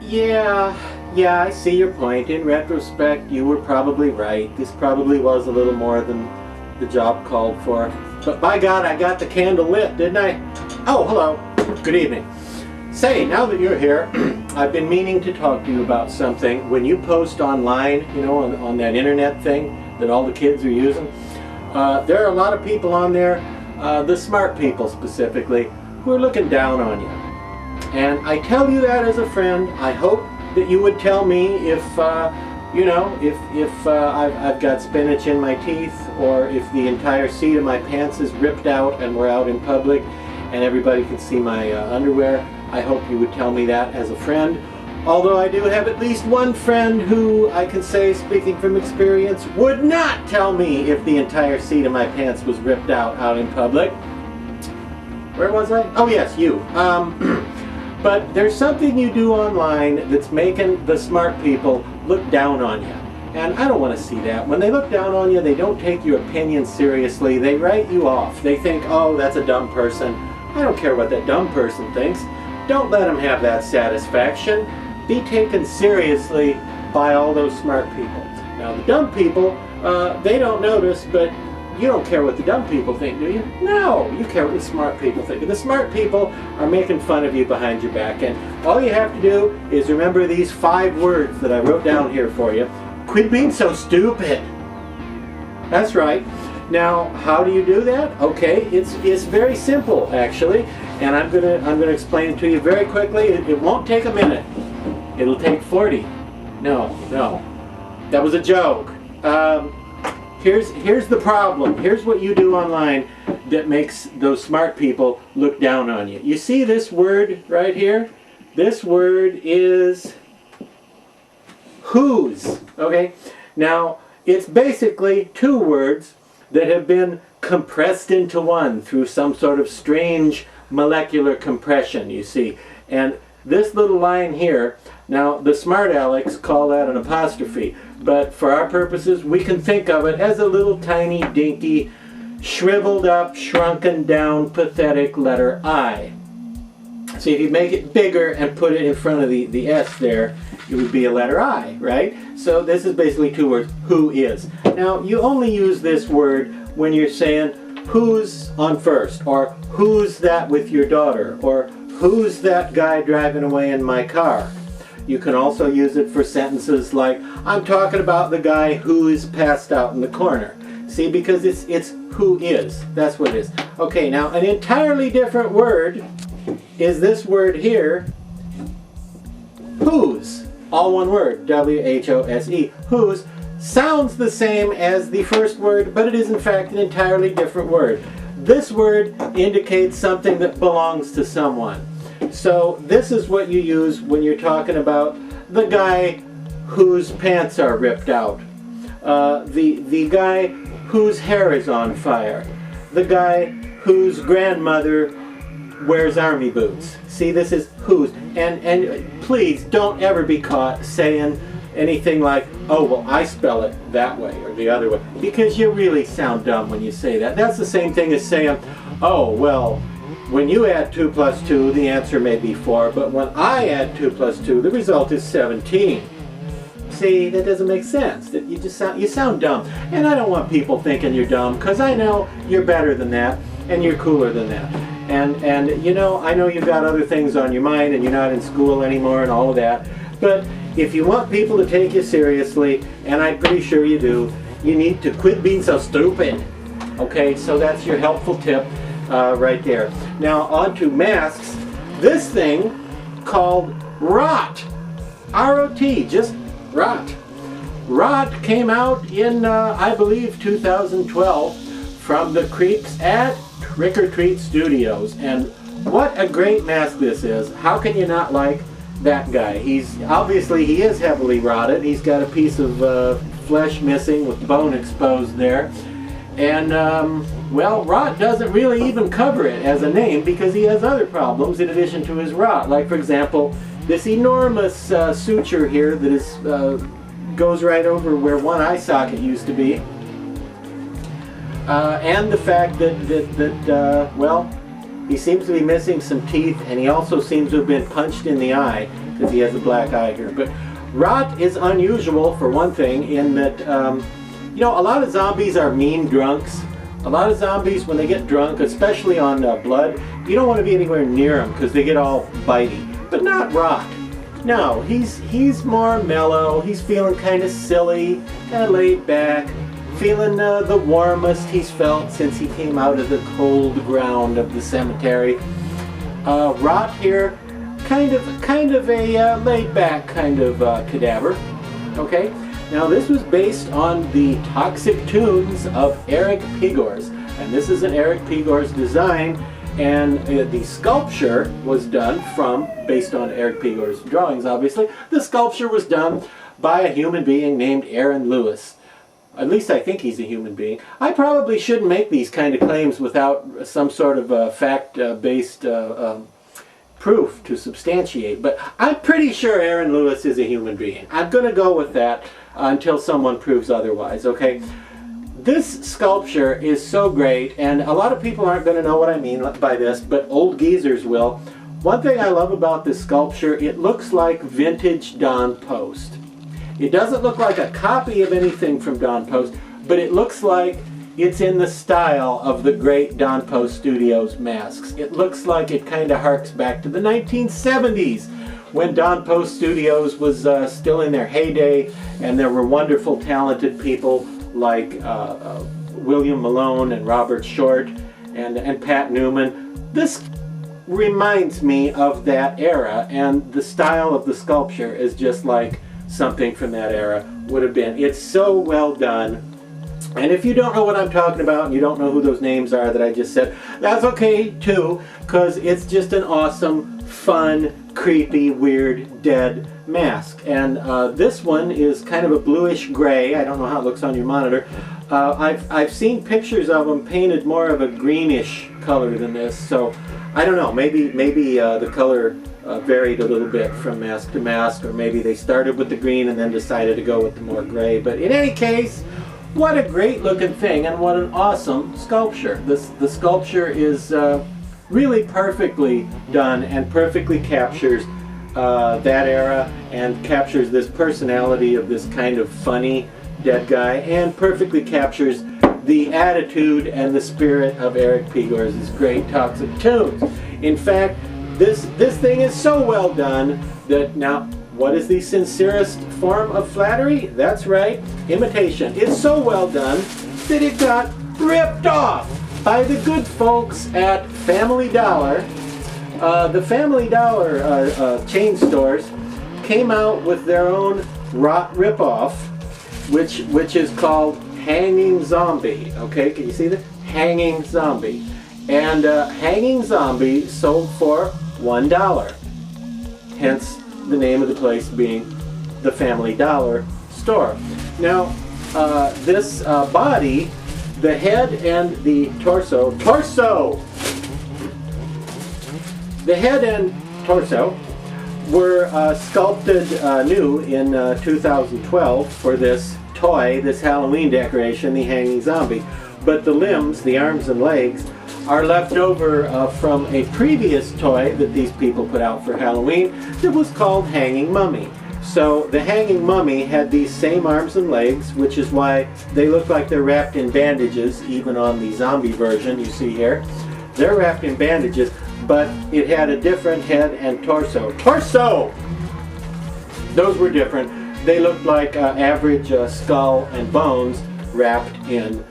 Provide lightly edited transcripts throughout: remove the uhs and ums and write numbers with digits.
Yeah, I see your point. In retrospect, you were probably right. This probably was a little more than the job called for. But by God, I got the candle lit, didn't I? Oh, hello. Good evening. Say, now that you're here, I've been meaning to talk to you about something. When you post online, you know, on that internet thing that all the kids are using, there are a lot of people on there, the smart people specifically, who are looking down on you. And I tell you that as a friend. I hope that you would tell me if, you know, if I've got spinach in my teeth, or if the entire seat of my pants is ripped out and we're out in public and everybody can see my underwear. I hope you would tell me that as a friend. Although I do have at least one friend who I can say, speaking from experience, would not tell me if the entire seat of my pants was ripped out in public. Where was I? Oh yes, you. But there's something you do online that's making the smart people look down on you. And I don't want to see that. When they look down on you, they don't take your opinion seriously. They write you off. They think, oh, that's a dumb person. I don't care what that dumb person thinks. Don't let them have that satisfaction. Be taken seriously by all those smart people. Now, the dumb people, they don't notice, but you don't care what the dumb people think, do you? No, you care what the smart people think. And the smart people are making fun of you behind your back. And all you have to do is remember these 5 words that I wrote down here for you. Quit being so stupid. That's right. Now, how do you do that? Okay, it's very simple, actually. And I'm gonna explain it to you very quickly. It won't take a minute. It'll take 40. No. That was a joke. Here's the problem. Here's what you do online that makes those smart people look down on you. You see this word right here? This word is whose. Okay? Now, it's basically 2 words that have been compressed into one through some sort of strange molecular compression, you see. And this little line here, now the smart Alecs call that an apostrophe, but for our purposes we can think of it as a little tiny dinky shriveled up, shrunken down, pathetic letter I. So if you make it bigger and put it in front of the S there, it would be a letter I, right? So this is basically 2 words, who is. Now you only use this word when you're saying who's on first, or who's that with your daughter, or who's that guy driving away in my car. You can also use it for sentences like, I'm talking about the guy who is passed out in the corner. See, because it's who is. That's what it is. Okay, now an entirely different word is this word here, whose. All one word, W-H-O-S-E. Whose sounds the same as the first word, but it is in fact an entirely different word. This word indicates something that belongs to someone. So this is what you use when you're talking about the guy whose pants are ripped out, the guy whose hair is on fire, the guy whose grandmother wears army boots. See, this is whose. And please don't ever be caught saying anything like, oh, well, I spell it that way or the other way, because you really sound dumb when you say that. That's the same thing as saying, oh, well, when you add 2 plus 2, the answer may be 4, but when I add 2 plus 2, the result is 17. See, that doesn't make sense. That you sound dumb. And I don't want people thinking you're dumb, because I know you're better than that, and you're cooler than that. And you know, I know you've got other things on your mind, and you're not in school anymore and all of that, but if you want people to take you seriously, and I'm pretty sure you do, you need to quit being so stupid. Okay, so that's your helpful tip right there. Now on to masks. This thing called rot. R-O-T, just rot. Rot came out in, I believe, 2012 from the creeps at Trick or Treat Studios. And what a great mask this is. How can you not like that guy? He's obviously, he is heavily rotted. He's got a piece of flesh missing with bone exposed there. And well, rot doesn't really even cover it as a name, because he has other problems in addition to his rot. Like, for example, this enormous suture here that is goes right over where one eye socket used to be. And the fact that well, He seems to be missing some teeth, and he also seems to have been punched in the eye because he has a black eye here. But rot is unusual for one thing in that, you know, a lot of zombies are mean drunks. A lot of zombies, when they get drunk, especially on blood, you don't want to be anywhere near them because they get all bitey. But not Rot. No, he's more mellow. He's feeling kind of silly, kind of laid back, feeling the warmest he's felt since he came out of the cold ground of the cemetery. Rot here, kind of a laid back kind of cadaver. Okay. Now this was based on the Toxic Tunes of Eric Pigors, and this is an Eric Pigors design, and the sculpture was done based on Eric Pigors' drawings, obviously. The sculpture was done by a human being named Aaron Lewis. At least I think he's a human being. I probably shouldn't make these kind of claims without some sort of fact-based proof to substantiate, but I'm pretty sure Aaron Lewis is a human being. I'm going to go with that until someone proves otherwise, okay? This sculpture is so great, and a lot of people aren't going to know what I mean by this, but old geezers will. One thing I love about this sculpture, it looks like vintage Don Post. It doesn't look like a copy of anything from Don Post, but it looks like it's in the style of the great Don Post Studios masks. It looks like it kind of harks back to the 1970s when Don Post Studios was still in their heyday, and there were wonderful, talented people like William Malone and Robert Short and Pat Newman. This reminds me of that era, and the style of the sculpture is just like something from that era would have been. It's so well done. And if you don't know what I'm talking about and you don't know who those names are that I just said, that's okay too, because it's just an awesome, fun, creepy, weird, dead mask. And this one is kind of a bluish gray. I don't know how it looks on your monitor. I've seen pictures of them painted more of a greenish color than this, so I don't know. Maybe the color varied a little bit from mask to mask, or maybe they started with the green and then decided to go with the more gray. But in any case, what a great looking thing, and what an awesome sculpture. The sculpture is really perfectly done and perfectly captures that era and captures this personality of this kind of funny dead guy, and perfectly captures the attitude and the spirit of Eric Pigors' great Toxic Tunes. In fact, this thing is so well done that now, what is the sincerest form of flattery? That's right, imitation. It's so well done that it got ripped off by the good folks at Family Dollar. The Family Dollar chain stores came out with their own Rot ripoff, which is called Hanging Zombie. Okay, can you see that? Hanging Zombie. And Hanging Zombie sold for $1. Hence the name of the place being the Family Dollar store. Now, this body, the head and the torso, the head and torso were sculpted new in 2012 for this toy, this Halloween decoration, the Hanging Zombie. But the limbs, the arms and legs, are left over from a previous toy that these people put out for Halloween that was called Hanging Mummy. So the Hanging Mummy had these same arms and legs, which is why they look like they're wrapped in bandages, even on the zombie version you see here. They're wrapped in bandages, but it had a different head and torso. Torso! Those were different. They looked like average skull and bones wrapped in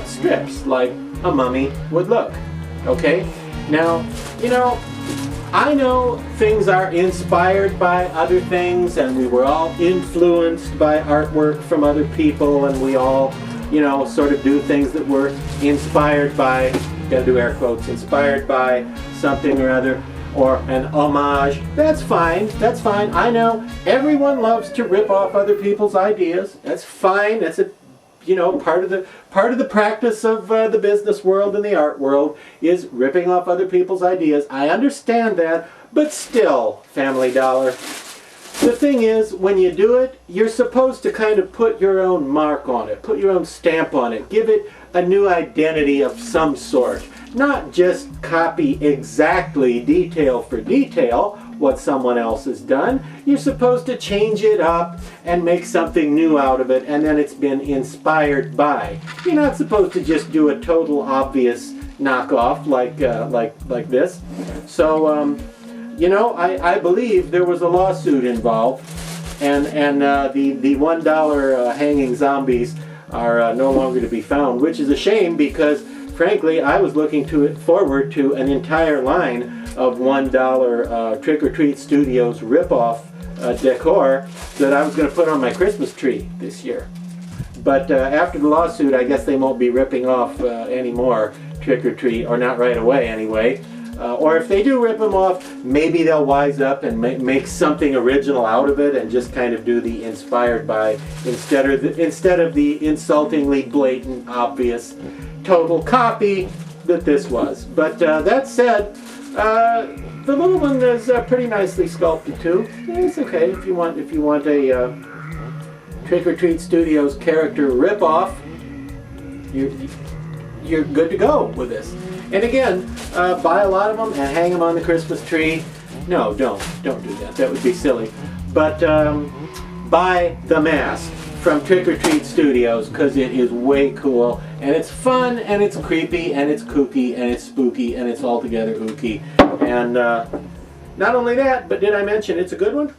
strips, like a mummy would look. Okay? Now, you know, I know things are inspired by other things, and we were all influenced by artwork from other people, and we all, you know, sort of do things that we're inspired by, gotta do air quotes, inspired by something or other, or an homage. That's fine, that's fine. I know everyone loves to rip off other people's ideas. That's fine, that's a, you know, part of the practice of the business world and the art world is ripping off other people's ideas. I understand that, but still, Family Dollar, the thing is, when you do it, you're supposed to kind of put your own mark on it, put your own stamp on it, give it a new identity of some sort. not just copy exactly detail for detail what someone else has done. You're supposed to change it up and make something new out of it, and then it's been inspired by. You're not supposed to just do a total obvious knockoff like this. So you know, I believe there was a lawsuit involved, and the $1 hanging zombies are no longer to be found, which is a shame because, frankly, I was looking forward to an entire line of $1 Trick or Treat Studios ripoff decor that I was going to put on my Christmas tree this year. But after the lawsuit, I guess they won't be ripping off any more Trick or Treat, or not right away anyway. Or if they do rip them off, maybe they'll wise up and make something original out of it and just kind of do the inspired by instead of the insultingly blatant, obvious, total copy that this was. But that said, the little one is pretty nicely sculpted too. Yeah, it's okay if you want a Trick or Treat Studios character ripoff. You're good to go with this. And again, buy a lot of them and hang them on the Christmas tree. No, don't do that. That would be silly. But buy the mask from Trick or Treat Studios because it is way cool, and it's fun, and it's creepy, and it's kooky, and it's spooky, and it's altogether ooky. And not only that, but did I mention it's a good one?